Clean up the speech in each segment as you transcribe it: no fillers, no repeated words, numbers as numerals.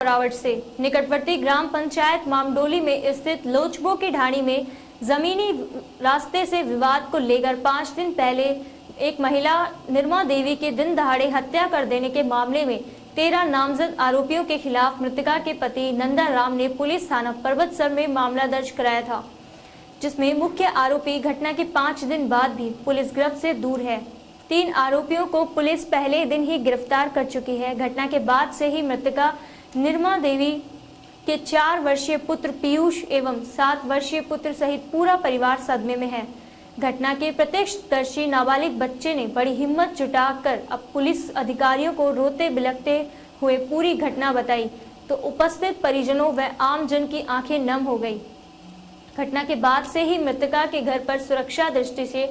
Robert से निकटवर्ती ग्राम पंचायत मामडोली में स्थित लोचबो की ढाणी में जमीनी रास्ते से विवाद को लेकर 5 दिन पहले एक महिला निर्मा देवी के दिन दहाड़े हत्या कर देने के मामले में 13 नामजद आरोपियों के खिलाफ मृतका के पति नंदा राम ने पुलिस थाना पर्वतसर में मामला दर्ज कराया था, जिसमें मुख्य आरोपी घटना के 5 दिन बाद भी पुलिस गिरफ्त से दूर है। 3 आरोपियों को पुलिस पहले दिन ही गिरफ्तार कर चुकी है। घटना के बाद से ही मृतका निर्मा देवी के 4 वर्षीय पुत्र पीयूष एवं 7 वर्षीय पुत्र सहित पूरा परिवार सदमे में है। घटना के प्रत्यक्षदर्शी नाबालिग बच्चे ने बड़ी हिम्मत जुटाकर अब पुलिस अधिकारियों को रोते बिलखते हुए पूरी घटना बताई तो उपस्थित परिजनों व आमजन की आंखें नम हो गई। घटना के बाद से ही मृतका के घर पर सुरक्षा दृष्टि से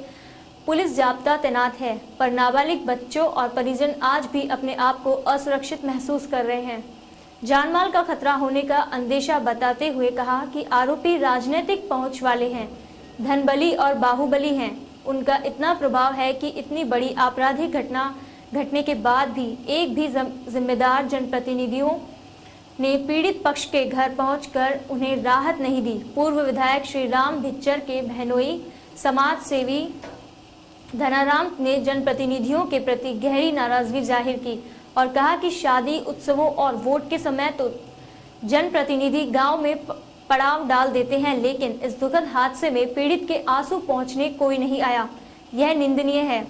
पुलिस जाब्ता तैनात है, पर नाबालिग बच्चों और परिजन आज भी अपने आप को असुरक्षित महसूस कर रहे हैं। जानमाल का खतरा होने का अंदेशा बताते हुए कहा कि आरोपी राजनीतिक पहुंच वाले हैं, धनबली और बाहुबली हैं। उनका इतना प्रभाव है कि इतनी बड़ी आपराधिक घटना घटने के बाद भी एक भी जिम्मेदार जनप्रतिनिधियों ने पीड़ित पक्ष के घर पहुंचकर उन्हें राहत नहीं दी। पूर्व विधायक श्री राम भिच्चर के बहनोई समाज सेवी धनाराम ने जनप्रतिनिधियों के प्रति गहरी नाराजगी जाहिर की और कहा कि शादी उत्सवों और वोट के समय तो जनप्रतिनिधि गांव में पड़ाव डाल देते हैं, लेकिन इस दुखद हादसे में पीड़ित के आंसू पहुंचने कोई नहीं आया। यह निंदनीय है।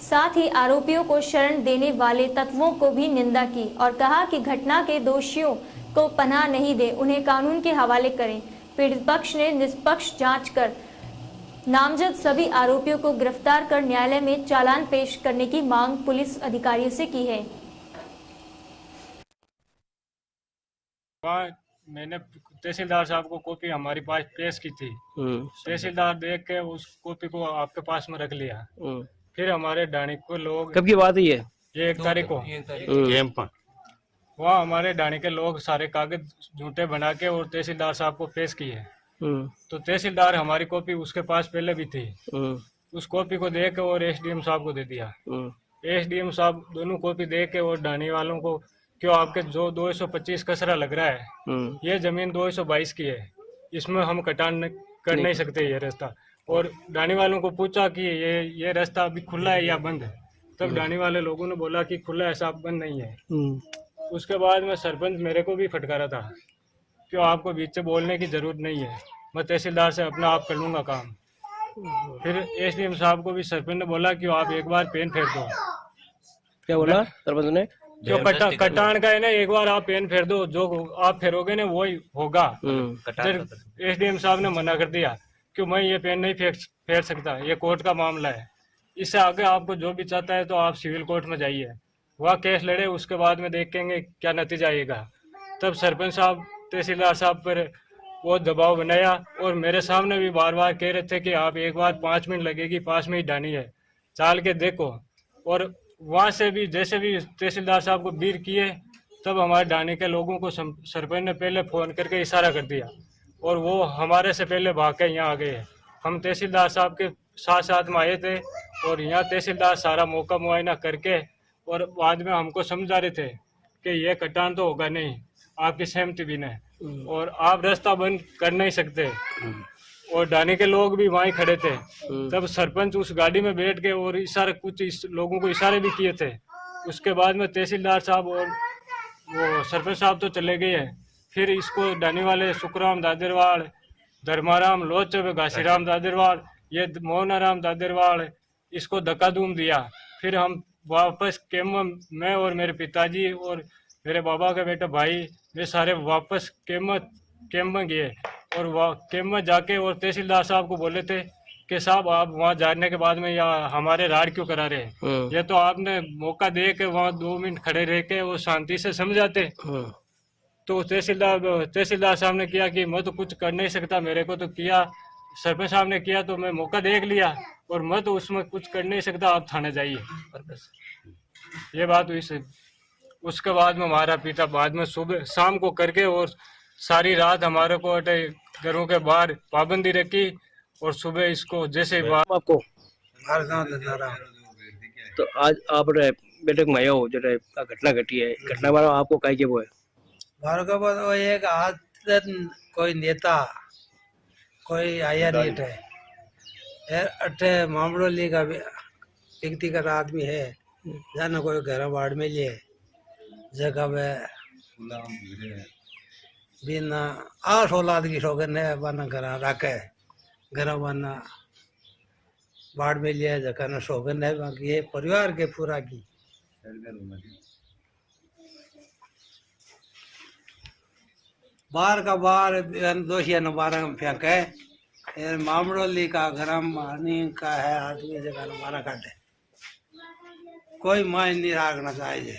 साथ ही आरोपियों को शरण देने वाले तत्वों को भी निंदा की और कहा कि घटना के दोषियों को पनाह नहीं दे, उन्हें कानून के हवाले करें। पीड़ित पक्ष ने निष्पक्ष जांच कर नामजद सभी आरोपियों को गिरफ्तार कर न्यायालय में चालान पेश करने की मांग पुलिस अधिकारियों से की है। मैंने तहसीलदार साहब को कॉपी हमारी पास पेश की थी। तहसीलदार देख के उस कॉपी को आपके पास में रख लिया। फिर हमारे ढाणी को लोग, कब की बात है ये 1 तारीख को कैंप पर, वहाँ हमारे ढाणी के लोग सारे कागज झूठे बना के और तहसीलदार साहब को पेश किए। तो तहसीलदार हमारी कॉपी उसके पास पहले भी थी, उस कॉपी को देख और एसडीएम साहब को दे दिया। एसडीएम साहब दोनों कॉपी देख के और ढाणी वालों को, क्यों आपके जो 225 कसरा लग रहा है, ये जमीन 222 की है, इसमें हम कटान कर नहीं सकते ये रास्ता। और ढाणी वालों को पूछा कि ये रास्ता अभी खुला है या बंद है, तब ढाणी वाले लोगों ने बोला कि खुला है साहब, बंद नहीं है। उसके बाद में सरपंच मेरे को भी फटकारा था, क्यों आपको बीच से बोलने की जरूरत नहीं है, मैं तहसीलदार से अपना आप कर लूंगा काम। फिर एसडीएम साहब को भी सरपंच ने बोला कि आप एक बार पेन फेर दो। क्या बोला सरपंच ने? जो कटान का है ना, एक बार आप पेन फेर दो, जो आप फेरोगे ना वही होगा। एसडीएम साहब ने मना कर दिया कि मैं ये पेन नहीं फेर सकता, ये कोर्ट का मामला है, इससे आगे आपको जो भी चाहता है तो आप सिविल कोर्ट में जाइए, वह केस लड़े, उसके बाद में देखेंगे क्या नतीजा आएगा। तब सरपंच साहब तहसीलदार साहब पर वो दबाव बनाया और मेरे सामने भी बार बार कह रहे थे कि आप एक बार 5 मिनट लगेगी, 5 मिनट ढाणी है, चाल के देखो। और वहाँ से भी जैसे भी तहसीलदार साहब को बीर किए, तब हमारे ढाणी के लोगों को सरपंच ने पहले फ़ोन करके इशारा कर दिया और वो हमारे से पहले भाग के यहाँ आ गए। हम तहसीलदार साहब के साथ साथ में आए थे और यहाँ तहसीलदार सारा मौका मुआयना करके और बाद में हमको समझा रहे थे कि ये कटान तो होगा नहीं, आपकी सहमति भी नहीं और आप रास्ता बंद कर नहीं सकते। और ढाणी के लोग भी वहीं खड़े थे। तब सरपंच उस गाड़ी में बैठ के और इशारे, कुछ लोगों को इशारे भी किए थे। उसके बाद में तहसीलदार साहब और वो सरपंच साहब तो चले गए हैं। फिर इसको ढाणी वाले सुखराम दादरवाड़, धर्माराम लोचब, घासीराम दादरवाड़, ये मोहनाराम दादरवाड़, इसको धक्का धूम दिया। फिर हम वापस कैम्प, मैं और मेरे पिताजी और मेरे बाबा का बेटा भाई, वे सारे वापस कैम्प में गए और कैम्प में जाके और तहसीलदार साहब को बोले थे कि साहब आप वहाँ जाने के बाद में या हमारे राड क्यों करा रहे हैं, ये तो आपने मौका दे के वहाँ 2 मिनट खड़े रह के वो शांति से समझाते। तो तहसीलदार साहब ने किया कि मैं तो कुछ कर नहीं सकता, मेरे को तो किया, सरपंच साहब ने किया तो मैं मौका देख लिया और मैं तो उसमें कुछ कर नहीं सकता, आप थाने जाइए। ये बात हुई। उसके बाद में हमारा पिता बाद में सुबह शाम को करके और सारी रात हमारे को घरों के बाहर पाबंदी रखी और सुबह इसको जैसे आपको तो आज आप बेटे को माया हो जो घटना घटी है, घटना बारे आपको कहीं के वो है भार्गव वो एक आदत कोई नेता कोई आया नहीं है यार अठे मामड़ोली का व्यक्तिगत आदमी है जाना कोई घर बाड़ में लिए जगह में बिना 8 औलाद की शौकन है बना घर रखे घर बना बाढ़ में लिया जगह न शौकन है बाकी ये परिवार के पूरा की बाहर का बाहर दोषिया न 12 में फेंके मामड़ोली का गरम आदमी का है आदमी जगह न 12 काटे कोई माय नहीं राखना चाहिए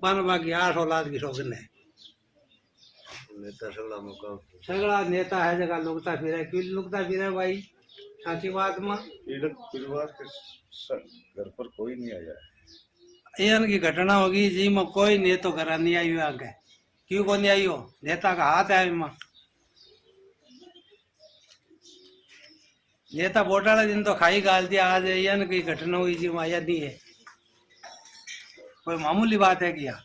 बन बाकी 8 औलाद की शौकन है सगड़ा नेता है जगह लुकता फिरे क्यों लुकता फिरे भाई साची बात में परिवार के घर पर कोई नहीं आया इनकी घटना होगी जी में कोई ने तो घर नहीं आई आगे क्यों को नहीं आई हो नेता का हाथ है इनमें नेता वोटाला दिन तो खाई गाल दिया आज इनकी घटना हुई जी में आया नहीं है कोई मामूली बात है क्या